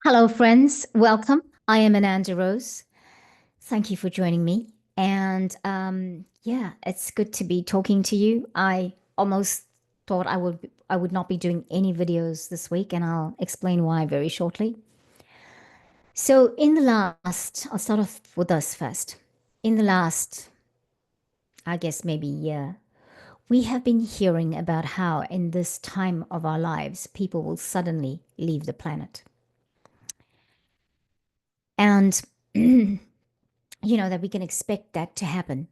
Hello, friends. Welcome. I am Ananda Rose. Thank you for joining me. And yeah, it's good to be talking to you. I almost thought I would not be doing any videos this week, and I'll explain why very shortly. So, I'll start off with us first. In the last, I guess maybe year, we have been hearing about how in this time of our lives, people will suddenly leave the planet. And that we can expect that to happen.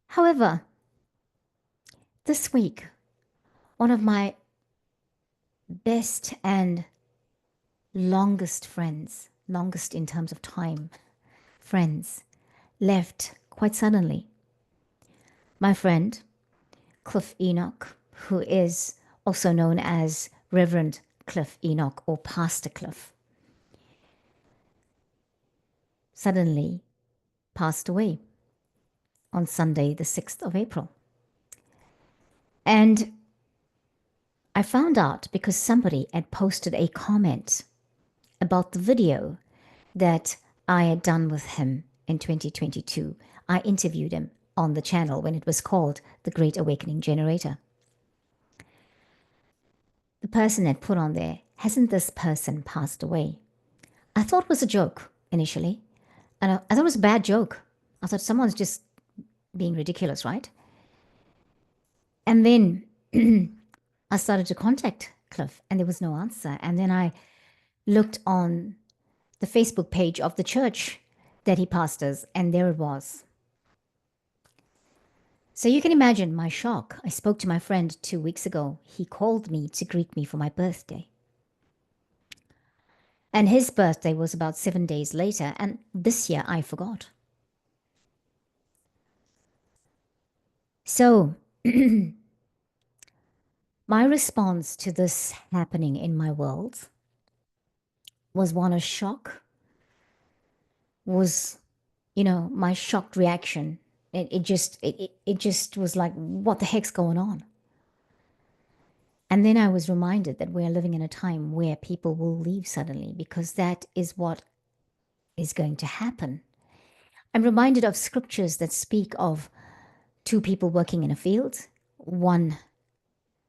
However, this week, one of my best and longest friends, longest in terms of time, friends, left quite suddenly. My friend, Cliff Enoch, who is also known as Reverend Cliff Enoch or Pastor Cliff, suddenly passed away on Sunday, the 6th of April. And I found out because somebody had posted a comment about the video that I had done with him in 2022. I interviewed him on the channel when it was called The Great Awakening Generator. The person had put on there, hasn't this person passed away? I thought it was a joke initially, and I thought it was a bad joke. I thought someone's just being ridiculous, right? And then I started to contact Cliff, and there was no answer. And then I looked on the Facebook page of the church that he pastors, and there it was. So you can imagine my shock. I spoke to my friend 2 weeks ago. He called me to greet me for my birthday. And his birthday was about 7 days later, and this year I forgot. So my response to this happening in my world was one of shock, was, my shocked reaction. It just was like, what the heck's going on? And then I was reminded that we're living in a time where people will leave suddenly because that is what is going to happen. I'm reminded of scriptures that speak of two people working in a field, one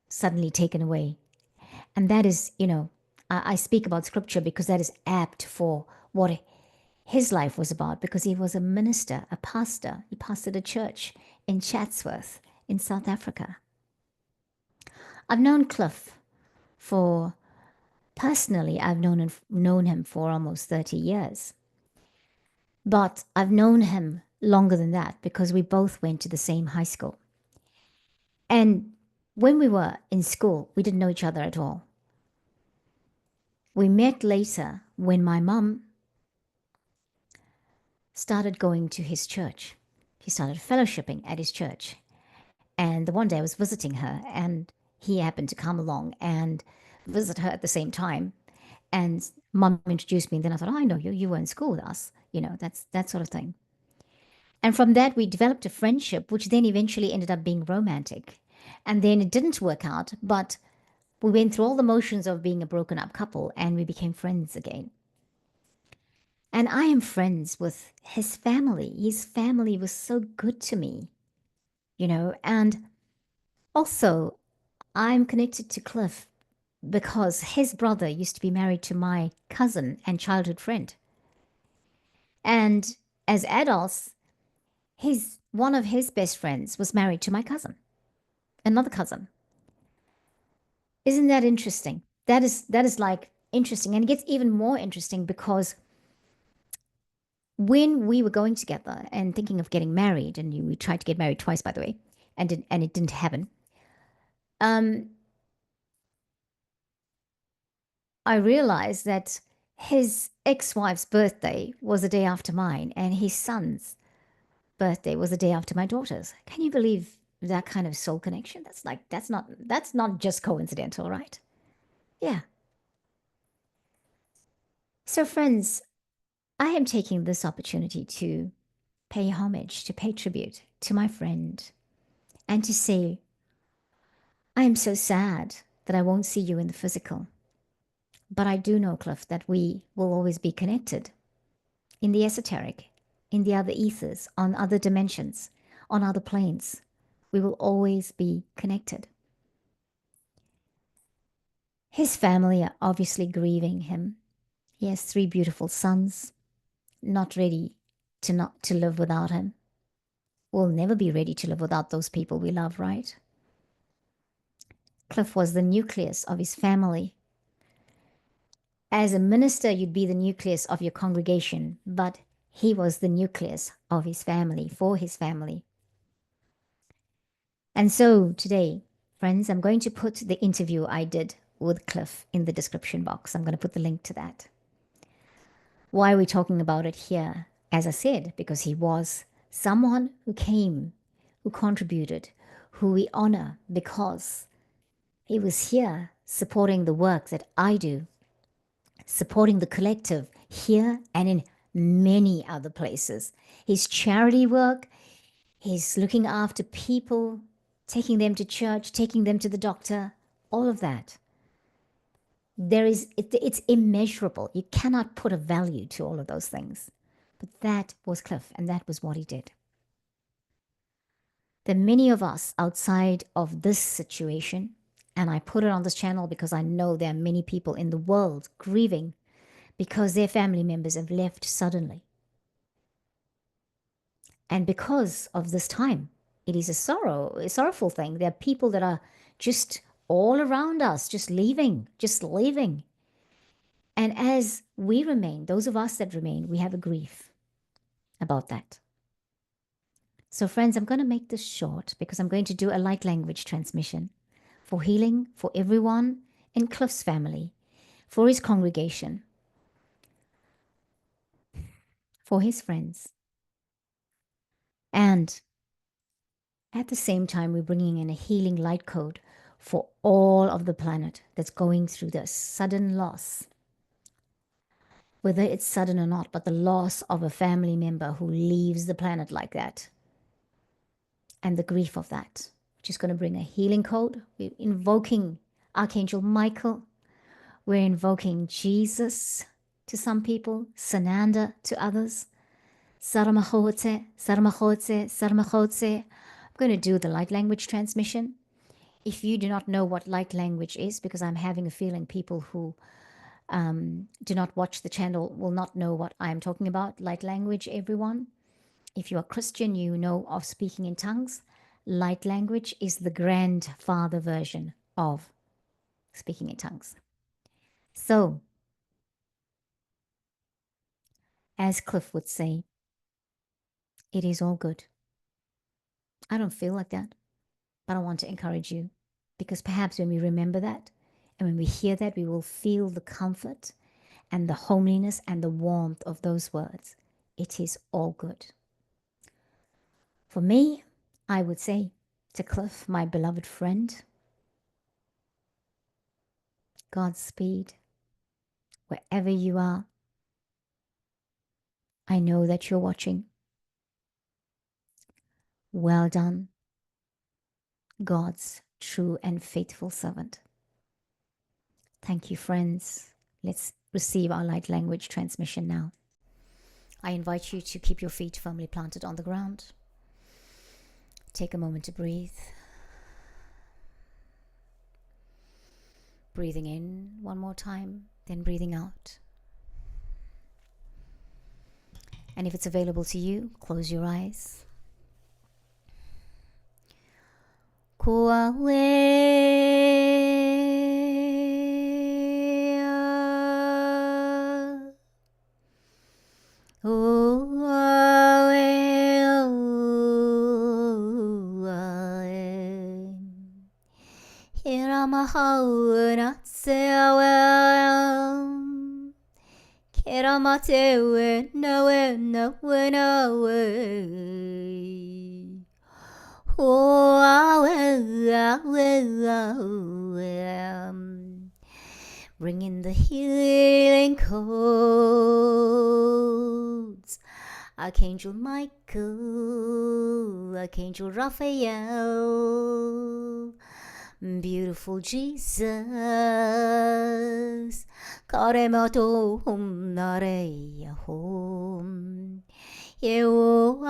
suddenly taken away. And that is, I speak about scripture because that is apt for what his life was about, because he was a minister, a pastor. He pastored a church in Chatsworth in South Africa. I've known Cliff for, personally, I've known him for almost 30 years. But I've known him longer than that because we both went to the same high school. And when we were in school, we didn't know each other at all. We met later when my mum started going to his church. He started fellowshipping at his church. And the one day I was visiting her, and he happened to come along and visit her at the same time. And mum introduced me, and then I thought, oh, I know you. You were in school with us. That's that sort of thing. And from that, we developed a friendship, which then eventually ended up being romantic. And then it didn't work out, but we went through all the motions of being a broken up couple and we became friends again. And I am friends with his family. His family was so good to me, and also I'm connected to Cliff because his brother used to be married to my cousin and childhood friend. And as adults, one of his best friends was married to my cousin, another cousin. Isn't that interesting? That is like interesting. And it gets even more interesting because when we were going together and thinking of getting married, and we tried to get married twice, by the way, and it didn't happen. Um, I realized that his ex-wife's birthday was the day after mine, and his son's birthday was the day after my daughter's. Can you believe that kind of soul connection? That's not just coincidental, right? Yeah. So, friends, I am taking this opportunity to pay homage, to pay tribute to my friend, and to say, I am so sad that I won't see you in the physical. But I do know, Cliff, that we will always be connected in the esoteric, in the other ethers, on other dimensions, on other planes. We will always be connected. His family are obviously grieving him. He has 3 beautiful sons, not ready to live without him. We'll never be ready to live without those people we love, right? Cliff was the nucleus of his family. As a minister, you'd be the nucleus of your congregation, but he was the nucleus of his family, for his family. And so today, friends, I'm going to put the interview I did with Cliff in the description box. I'm going to put the link to that. Why are we talking about it here? As I said, because he was someone who came, who contributed, who we honor because he was here supporting the work that I do, supporting the collective here and in many other places. His charity work, his looking after people, taking them to church, taking them to the doctor, all of that. It's immeasurable. You cannot put a value to all of those things. But that was Cliff, and that was what he did. There are many of us outside of this situation, and I put it on this channel because I know there are many people in the world grieving because their family members have left suddenly. And because of this time, it is a sorrowful thing. There are people that are just all around us, just leaving. And as we remain, those of us that remain, we have a grief about that. So friends, I'm going to make this short because I'm going to do a light language transmission for healing for everyone in Cliff's family, for his congregation, for his friends. And at the same time, we're bringing in a healing light code for all of the planet that's going through this sudden loss. Whether it's sudden or not, but the loss of a family member who leaves the planet like that. And the grief of that. We're just going to bring a healing code. We're invoking Archangel Michael. We're invoking Jesus to some people, Sananda to others. Saramahote, Saramahote, Saramahote. I'm going to do the light language transmission. If you do not know what light language is, because I'm having a feeling people who do not watch the channel will not know what I'm talking about. Light language, everyone. If you are Christian, you know of speaking in tongues. Light language is the grandfather version of speaking in tongues. So, as Cliff would say, it is all good. I don't feel like that, but I want to encourage you because perhaps when we remember that and when we hear that, we will feel the comfort and the homeliness and the warmth of those words. It is all good. For me, I would say to Cliff, my beloved friend, Godspeed, wherever you are. I know that you're watching. Well done, God's true and faithful servant. Thank you, friends. Let's receive our light language transmission now. I invite you to keep your feet firmly planted on the ground. Take a moment to breathe. Breathing in one more time, then breathing out. And if it's available to you, close your eyes. Bring in the healing codes. Archangel Michael, Archangel Raphael, beautiful Jesus, Karemato hum nareya hum. Yewawe.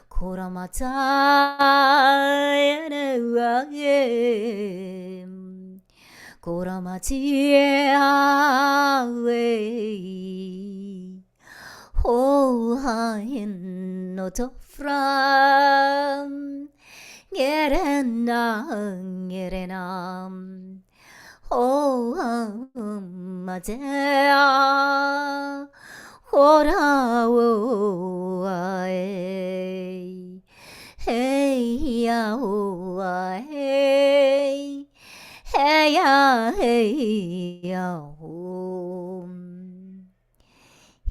Koramata yanawayem. Koramati awe. Oh, hain no tofram. Gerenam. Oh, matea. Ora wo ai. Hey ya oh hey. Hey ya hey ya oh.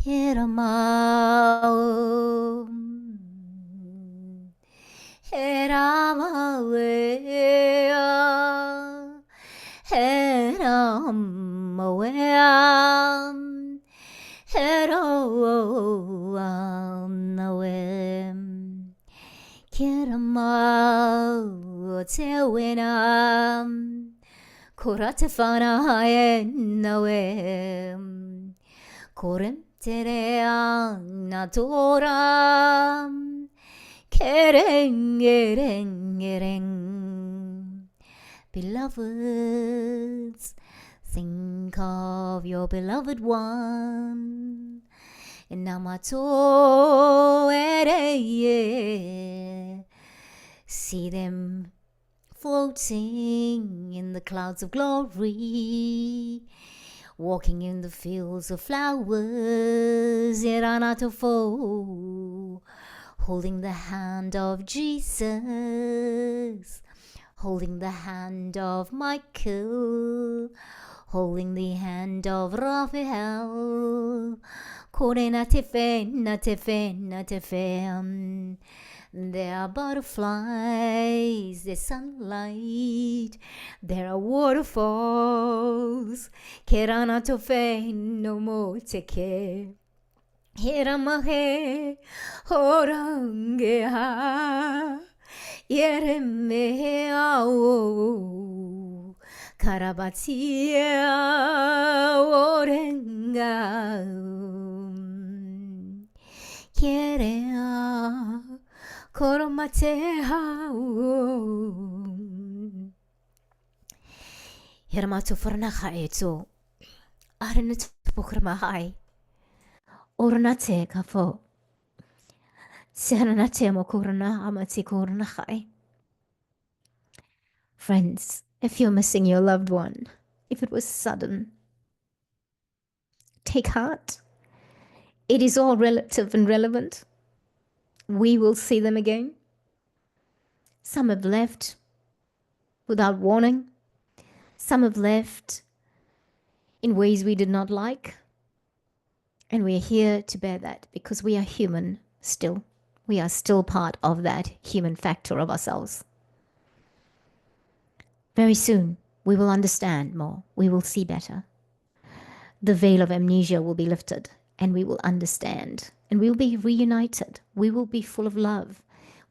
Hiramao. Hiramawea. Hiramawea. Hiramawea. Kiramao tewinam. Koratefana hayenawem. Korem tereang natoram. Kereng, kereng, kereng. Beloveds, think of your beloved one. Namato ereye. See them floating in the clouds of glory, walking in the fields of flowers, Iranatofo, holding the hand of Jesus, holding the hand of Michael, holding the hand of Raphael, Korena tefena tefena tefem. There are butterflies, there's sunlight, there are waterfalls. Kerana tofe no more teke. Hiramahe orangeha. Yereme ao. Karabatia orenga. Kierea. Koromateha. Hiramato fornaha eto. Arenut pokramahai. Ornate kafo. Serenate mokurna amati kornahai. Friends, if you're missing your loved one, if it was sudden, take heart. It is all relative and relevant. We will see them again. Some have left without warning. Some have left in ways we did not like. And we are here to bear that because we are human still. We are still part of that human factor of ourselves. Very soon, we will understand more. We will see better. The veil of amnesia will be lifted and we will understand. And we will be reunited. We will be full of love.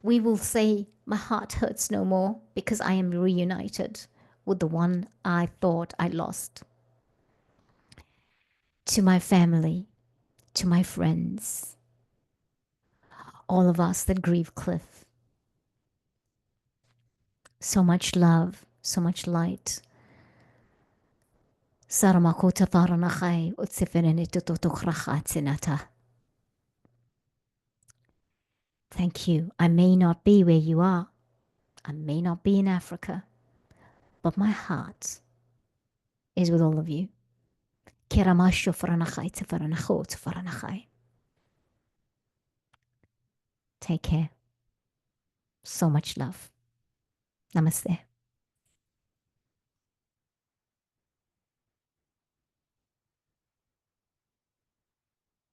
We will say, my heart hurts no more because I am reunited with the one I thought I lost. To my family, to my friends, all of us that grieve Cliff. So much love, so much light. Thank you. I may not be where you are. I may not be in Africa. But my heart is with all of you. Take care. So much love. Namaste.